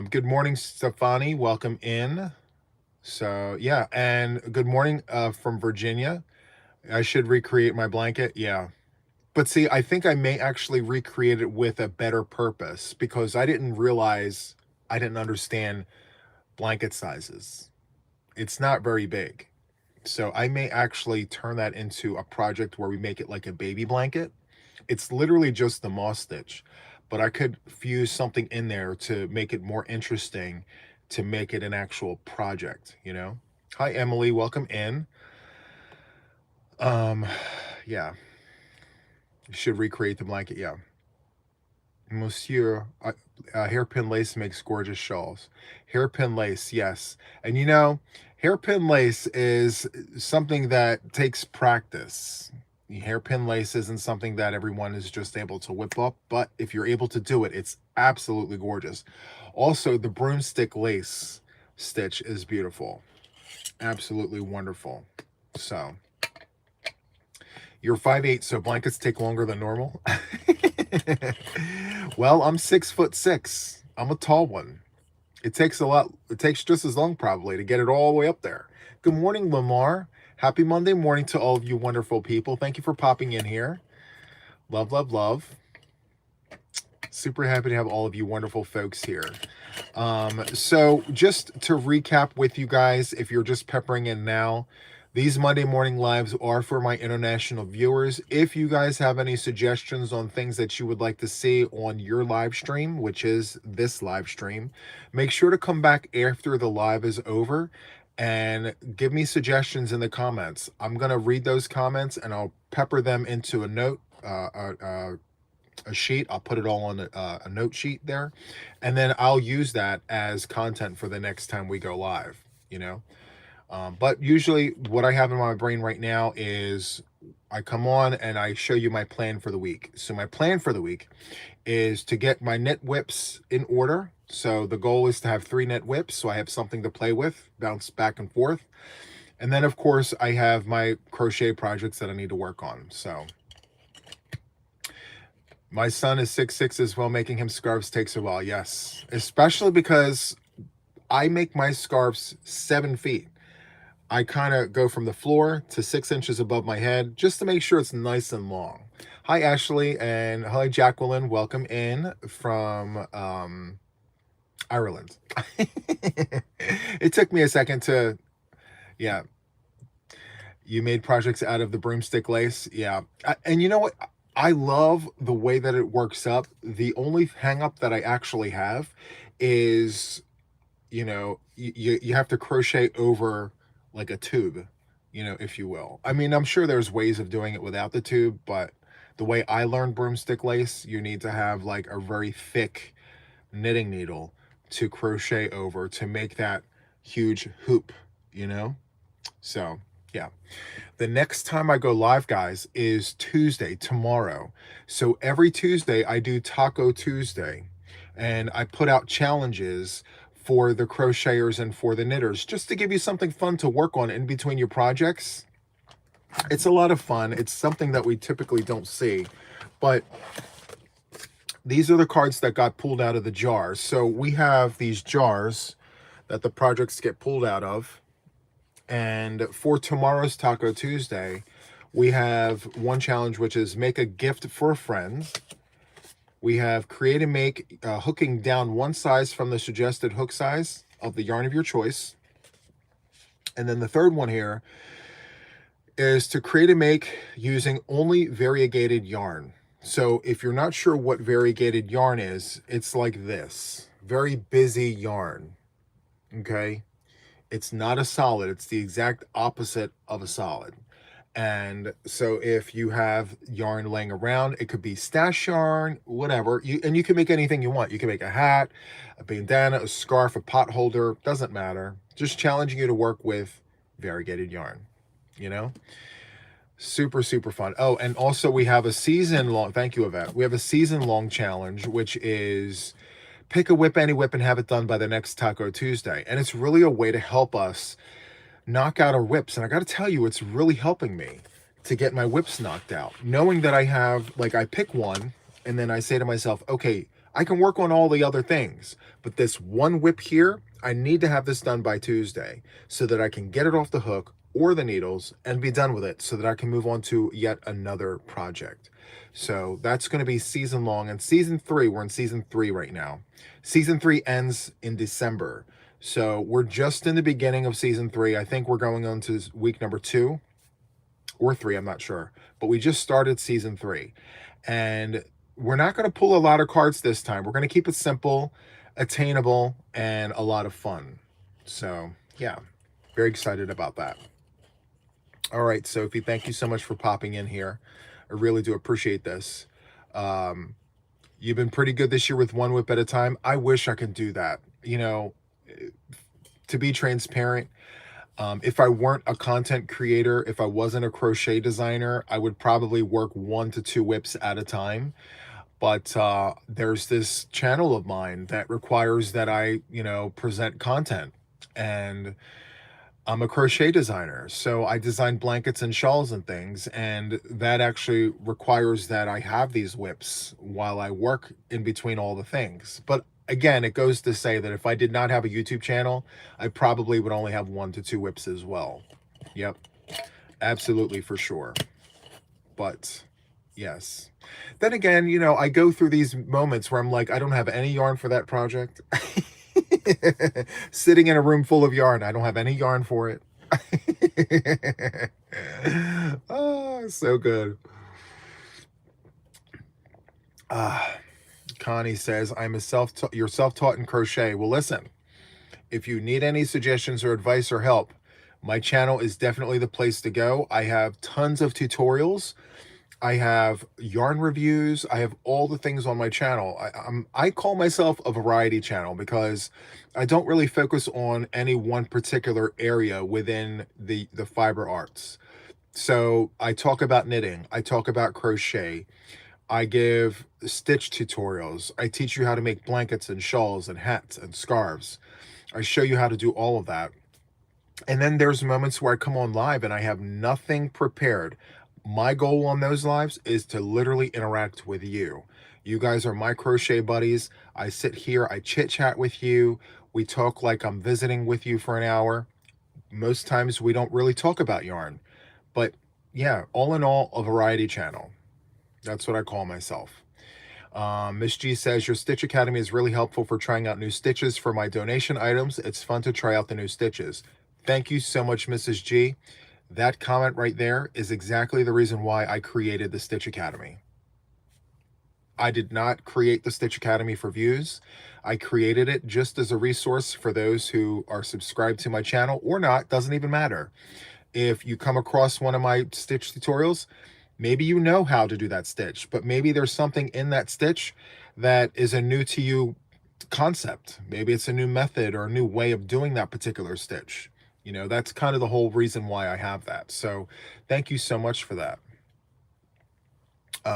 Good morning, Stefani. Welcome in. So, yeah, and good morning from Virginia. I should recreate my blanket. Yeah. But see, I think I may actually recreate it with a better purpose, because I didn't understand blanket sizes. It's not very big. So I may actually turn that into a project where we make it like a baby blanket. It's literally just the moss stitch, but I could fuse something in there to make it more interesting, to make it an actual project, Hi, Emily. Welcome in. Yeah. You should recreate the blanket. Yeah. Monsieur, hairpin lace makes gorgeous shawls. Hairpin lace, yes. And you know, hairpin lace is something that takes practice. Hairpin lace isn't something that everyone is just able to whip up, but if you're able to do it, it's absolutely gorgeous. Also, the broomstick lace stitch is beautiful. Absolutely wonderful. So, you're 5'8", so blankets take longer than normal. Well, I'm 6'6". I'm a tall one. It takes a lot. It takes just as long probably to get it all the way up there. Good morning, Lamar. Happy Monday morning to all of you wonderful people. Thank you for popping in here. Love, love, love. Super happy to have all of you wonderful folks here. So just to recap with you guys, if you're just peppering in now, these Monday morning lives are for my international viewers. If you guys have any suggestions on things that you would like to see on your live stream, which is this live stream, make sure to come back after the live is over and give me suggestions in the comments. I'm going to read those comments and I'll pepper them into a note, a sheet. I'll put it all on a note sheet there, and then I'll use that as content for the next time we go live, you know. But usually what I have in my brain right now is I come on and I show you my plan for the week. So my plan for the week is to get my knit whips in order. So the goal is to have 3 knit whips, so I have something to play with, bounce back and forth. And then of course I have my crochet projects that I need to work on. So my son is 6'6" as well. Making him scarves takes a while. Yes, especially because I make my scarves 7 feet. I kind of go from the floor to 6 inches above my head just to make sure it's nice and long. Hi, Ashley, and hi, Jacqueline. Welcome in from Ireland. It took me a second to, yeah. You made projects out of the broomstick lace. Yeah. And you know what? I love the way that it works up. The only hang up that I actually have is, you know, you have to crochet over like a tube, you know, if you will. I mean, I'm sure there's ways of doing it without the tube, but the way I learned broomstick lace, you need to have like a very thick knitting needle to crochet over to make that huge hoop, you know? So, yeah. The next time I go live, guys, is Tuesday, tomorrow. So every Tuesday I do Taco Tuesday, and I put out challenges for the crocheters and for the knitters, just to give you something fun to work on in between your projects. It's a lot of fun. It's something that we typically don't see, but these are the cards that got pulled out of the jars. So we have these jars that the projects get pulled out of. And for tomorrow's Taco Tuesday, we have one challenge, which is make a gift for a friend. We have create and make hooking down one size from the suggested hook size of the yarn of your choice. And then the third one here is to create and make using only variegated yarn. So if you're not sure what variegated yarn is, it's like this. Very busy yarn. Okay? It's not a solid. It's the exact opposite of a solid. And so if you have yarn laying around, it could be stash yarn, whatever. You can make anything you want. You can make a hat, a bandana, a scarf, a pot holder. Doesn't matter. Just challenging you to work with variegated yarn, you know? Super, super fun. Oh, and also we have a season-long, thank you, Yvette. We have a season-long challenge, which is pick a whip, any whip, and have it done by the next Taco Tuesday. And it's really a way to help us knock out our whips. And I got to tell you, it's really helping me to get my whips knocked out. Knowing that I have, like, I pick one, and then I say to myself, okay, I can work on all the other things, but this one whip here, I need to have this done by Tuesday so that I can get it off the hook or the needles and be done with it so that I can move on to yet another project. So that's going to be season long. And season 3, we're in season 3 right now. Season 3 ends in December. So we're just in the beginning of season 3. I think we're going on to week number 2 or 3, I'm not sure. But we just started season 3. And we're not going to pull a lot of cards this time. We're going to keep it simple, attainable, and a lot of fun. So, yeah, very excited about that. All right, Sophie, thank you so much for popping in here. I really do appreciate this. You've been pretty good this year with one whip at a time. I wish I could do that. To be transparent, if I weren't a content creator, if I wasn't a crochet designer, I would probably work 1 to 2 whips at a time. But there's this channel of mine that requires that I, present content. And I'm a crochet designer, so I design blankets and shawls and things, and that actually requires that I have these whips while I work in between all the things. But again, it goes to say that if I did not have a YouTube channel, I probably would only have 1 to 2 whips as well. Yep, absolutely, for sure. But yes. Then again, I go through these moments where I'm like, I don't have any yarn for that project. Sitting in a room full of yarn. I don't have any yarn for it. Oh, so good. Connie says, you're self-taught in crochet. Well, listen, if you need any suggestions or advice or help, my channel is definitely the place to go. I have tons of tutorials. I have yarn reviews. I have all the things on my channel. I call myself a variety channel because I don't really focus on any one particular area within the fiber arts. So I talk about knitting. I talk about crochet. I give stitch tutorials. I teach you how to make blankets and shawls and hats and scarves. I show you how to do all of that. And then there's moments where I come on live and I have nothing prepared. My goal on those lives is to literally interact with you. You guys are my crochet buddies. I sit here, I chit chat with you. We talk like I'm visiting with you for an hour. Most times we don't really talk about yarn, but yeah, all in all, a variety channel. That's what I call myself. Miss G says, your Stitch Academy is really helpful for trying out new stitches for my donation items. It's fun to try out the new stitches. Thank you so much, Mrs. G. That comment right there is exactly the reason why I created the Stitch Academy. I did not create the Stitch Academy for views. I created it just as a resource for those who are subscribed to my channel or not, doesn't even matter. If you come across one of my stitch tutorials, maybe you know how to do that stitch, but maybe there's something in that stitch that is a new to you concept. Maybe it's a new method or a new way of doing that particular stitch. That's kind of the whole reason why I have that. So thank you so much for that.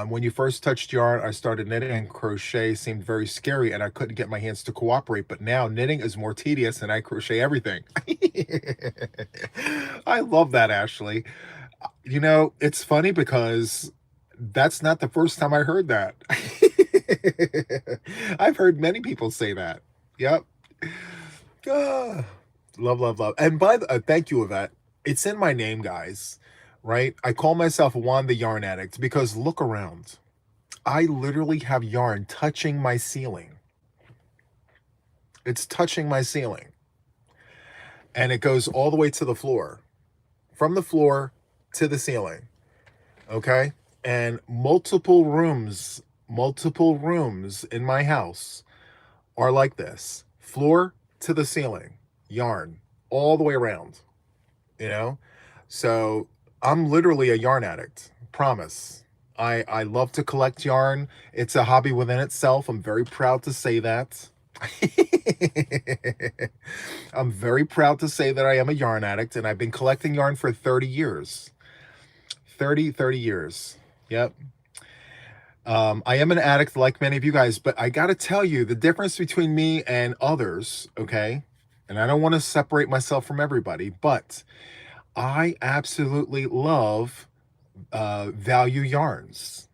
When you first touched yarn, I started knitting, and crochet seemed very scary and I couldn't get my hands to cooperate. But now knitting is more tedious and I crochet everything. I love that, Ashley. It's funny because that's not the first time I heard that. I've heard many people say that. Yep. Love, love, love. And thank you, Yvette. It's in my name, guys, right? I call myself Juan the Yarn Addict because look around. I literally have yarn touching my ceiling. It's touching my ceiling. And it goes all the way to the floor. From the floor to the ceiling. Okay? And multiple rooms in my house are like this. Floor to the ceiling. Yarn all the way around, so I'm literally a yarn addict. Promise. I love to collect yarn. It's a hobby within itself. I'm very proud to say that. I'm very proud to say that I am a yarn addict, and I've been collecting yarn for 30 years. 30 years. Yep. I am an addict like many of you guys, but I gotta tell you the difference between me and others, okay? And I don't want to separate myself from everybody, but I absolutely love value yarns.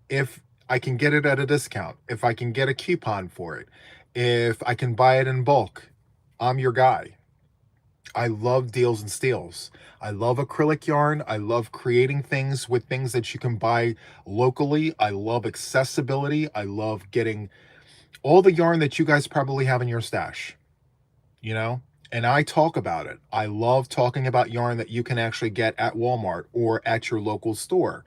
If I can get it at a discount, if I can get a coupon for it, if I can buy it in bulk, I'm your guy. I love deals and steals. I love acrylic yarn. I love creating things with things that you can buy locally. I love accessibility. I love getting all the yarn that you guys probably have in your stash. And I talk about it. I love talking about yarn that you can actually get at Walmart or at your local store.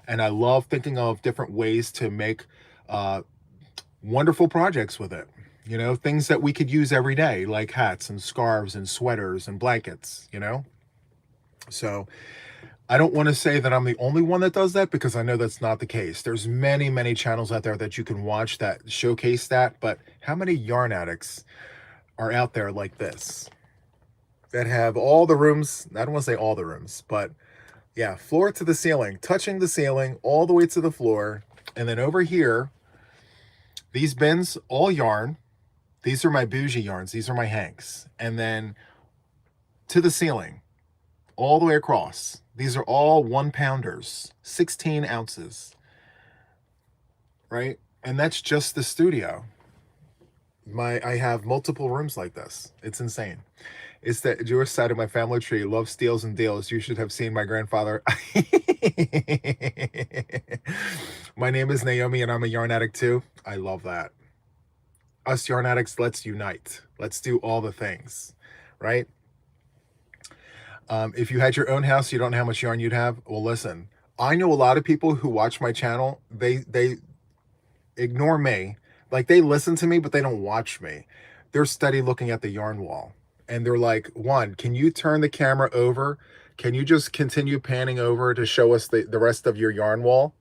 And I love thinking of different ways to make wonderful projects with it. Things that we could use every day, like hats and scarves and sweaters and blankets, So I don't want to say that I'm the only one that does that, because I know that's not the case. There's many, many channels out there that you can watch that showcase that, but how many yarn addicts are out there like this that have all the rooms? I don't want to say all the rooms, but yeah, floor to the ceiling, touching the ceiling all the way to the floor. And then over here, these bins, all yarn. These are my bougie yarns. These are my hanks. And then to the ceiling, all the way across. These are all 1-pounders, 16 ounces, right? And that's just the studio. I have multiple rooms like this. It's insane. It's the Jewish side of my family tree. Love steals and deals. You should have seen my grandfather. My name is Naomi and I'm a yarn addict too. I love that. Us yarn addicts, let's unite. Let's do all the things, right? If you had your own house, you don't know how much yarn you'd have. Well, listen, I know a lot of people who watch my channel. They ignore me. Like, they listen to me, but they don't watch me. They're steady looking at the yarn wall. And they're like, Juan, can you turn the camera over? Can you just continue panning over to show us the rest of your yarn wall?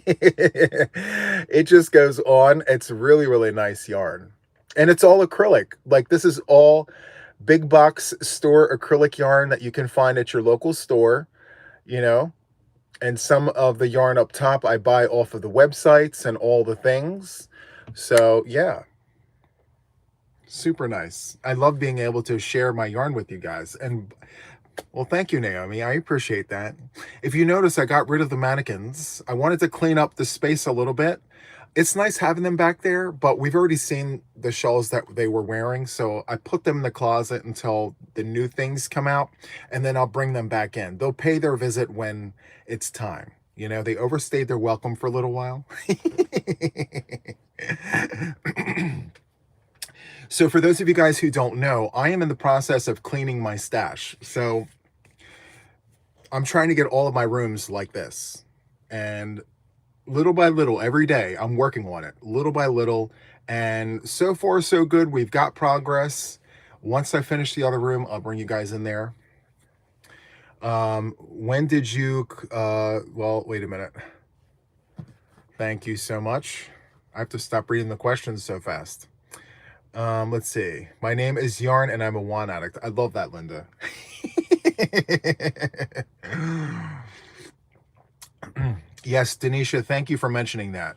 It just goes on. It's really, really nice yarn. And it's all acrylic. Like, this is all big box store acrylic yarn that you can find at your local store, you know. And some of the yarn up top I buy off of the websites and all the things. So yeah, super nice. I love being able to share my yarn with you guys. And well, thank you, Naomi. I appreciate that. If you notice, I got rid of the mannequins. I wanted to clean up the space a little bit. It's nice having them back there, but we've already seen the shawls that they were wearing, so I put them in the closet until the new things come out, and then I'll bring them back in. They'll pay their visit when it's time. You know, they overstayed their welcome for a little while. So for those of you guys who don't know, I am in the process of cleaning my stash. So I'm trying to get all of my rooms like this. And little by little, every day, I'm working on it, little by little. And so far, so good. We've got progress. Once I finish the other room, I'll bring you guys in there. When did you, well, wait a minute. Thank you so much. I have to stop reading the questions so fast. Let's see. My name is Yarn and I'm a Juan addict. I love that, Linda. Yes, Denisha, thank you for mentioning that.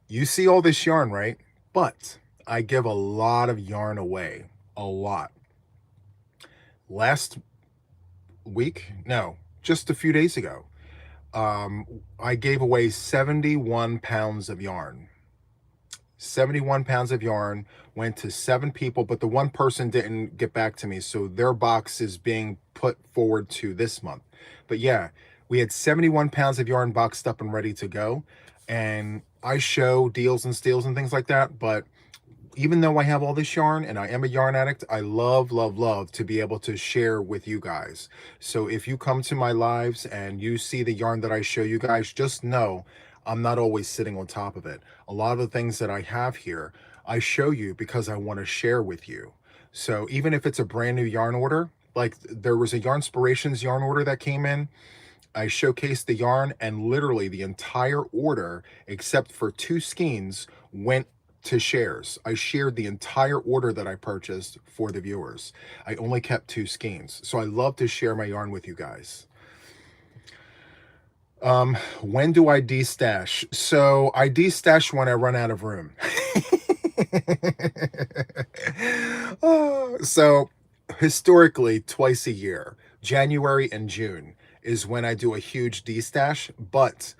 You see all this yarn, right? But I give a lot of yarn away. A lot. Last week? No, just a few days ago. I gave away 71 pounds of yarn. 71 pounds of yarn went to 7 people, but the one person didn't get back to me, so their box is being put forward to this month. But yeah, we had 71 pounds of yarn boxed up and ready to go, and I show deals and steals and things like that, but even though I have all this yarn and I am a yarn addict, I love, love, love to be able to share with you guys. So if you come to my lives and you see the yarn that I show you guys, just know I'm not always sitting on top of it. A lot of the things that I have here, I show you because I want to share with you. So even if it's a brand new yarn order, like there was a Yarnspirations yarn order that came in, I showcased the yarn and literally the entire order, except for 2 skeins, went to shares. I shared the entire order that I purchased for the viewers. I only kept 2 skeins. So I love to share my yarn with you guys. When do I destash? So I destash when I run out of room. So historically, twice a year, January and June is when I do a huge destash, but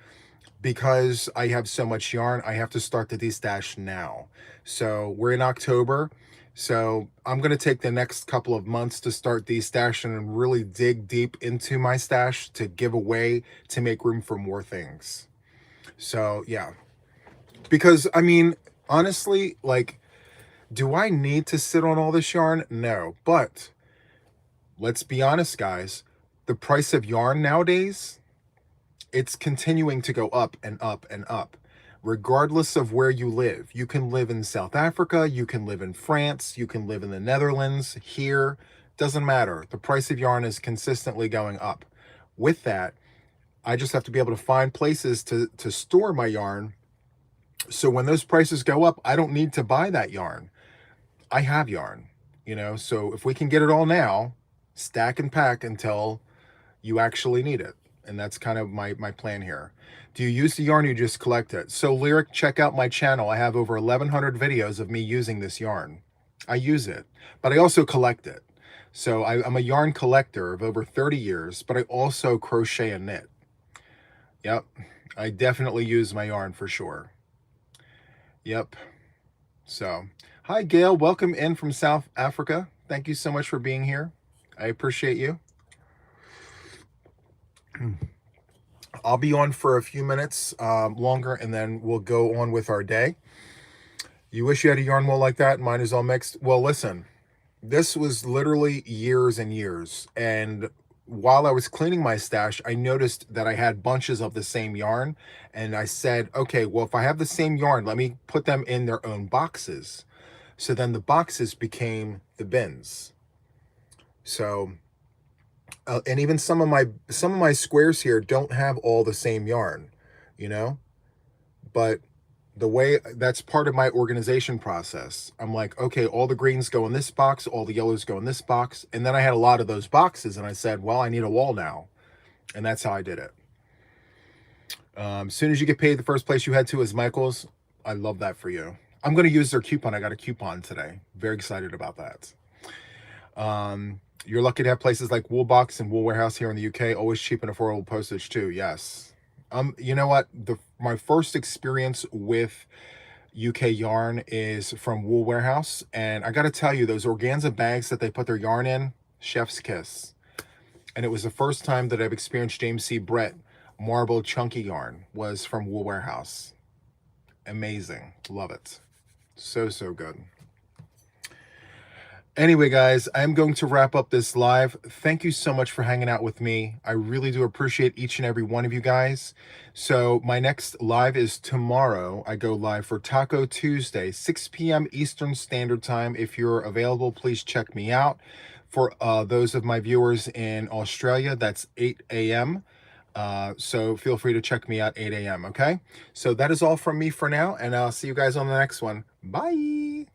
because I have so much yarn, I have to start the destash now. So we're in October. So I'm going to take the next couple of months to start destashing and really dig deep into my stash to give away to make room for more things. So yeah, because I mean, honestly, like, do I need to sit on all this yarn? No, but let's be honest, guys, the price of yarn nowadays, it's continuing to go up and up and up, regardless of where you live. You can live in South Africa, you can live in France, you can live in the Netherlands, here, Doesn't matter. The price of yarn is consistently going up. With that, I just have to be able to find places to store my yarn. So when those prices go up, I don't need to buy that yarn. I have yarn, you know, so if we can get it all now, stack and pack until you actually need it. And that's kind of my plan here. Do you use the yarn or you just collect it? So Lyric, check out my channel. I have over 1,100 videos of me using this yarn. I use it, but I also collect it. So I'm a yarn collector of over 30 years, but I also crochet and knit. Yep, I definitely use my yarn for sure. Yep. So, hi Gail, welcome in from South Africa. Thank you so much for being here. I appreciate you. I'll be on for a few minutes longer, and then we'll go on with our day. You wish you had a yarn wool like that? Mine is all mixed. Well, listen, this was literally years and years. And while I was cleaning my stash, I noticed that I had bunches of the same yarn. And I said, okay, well, if I have the same yarn, let me put them in their own boxes. So then the boxes became the bins. So, and even some of my squares here don't have all the same yarn, you know, but the way that's part of my organization process. I'm like, okay, all the greens go in this box, all the yellows go in this box. And then I had a lot of those boxes and I said, well, I need a wall now. And that's how I did it. As soon as you get paid, the first place you head to is Michael's. I love that for you. I'm going to use their coupon. I got a coupon today. Very excited about that. You're lucky to have places like Woolbox and Wool Warehouse here in the UK. Always cheap and affordable postage too. Yes. You know what? My first experience with UK yarn is from Wool Warehouse. And I got to tell you, those organza bags that they put their yarn in, chef's kiss. And it was the first time that I've experienced James C. Brett marble chunky yarn was from Wool Warehouse. Amazing. Love it. So good. Anyway, guys, I'm going to wrap up this live. Thank you so much for hanging out with me. I really do appreciate each and every one of you guys. So my next live is tomorrow. I go live for Taco Tuesday, 6 p.m. Eastern Standard Time. If you're available, please check me out. For those of my viewers in Australia, that's 8 a.m. So feel free to check me out 8 a.m. Okay? So that is all from me for now, and I'll see you guys on the next one. Bye!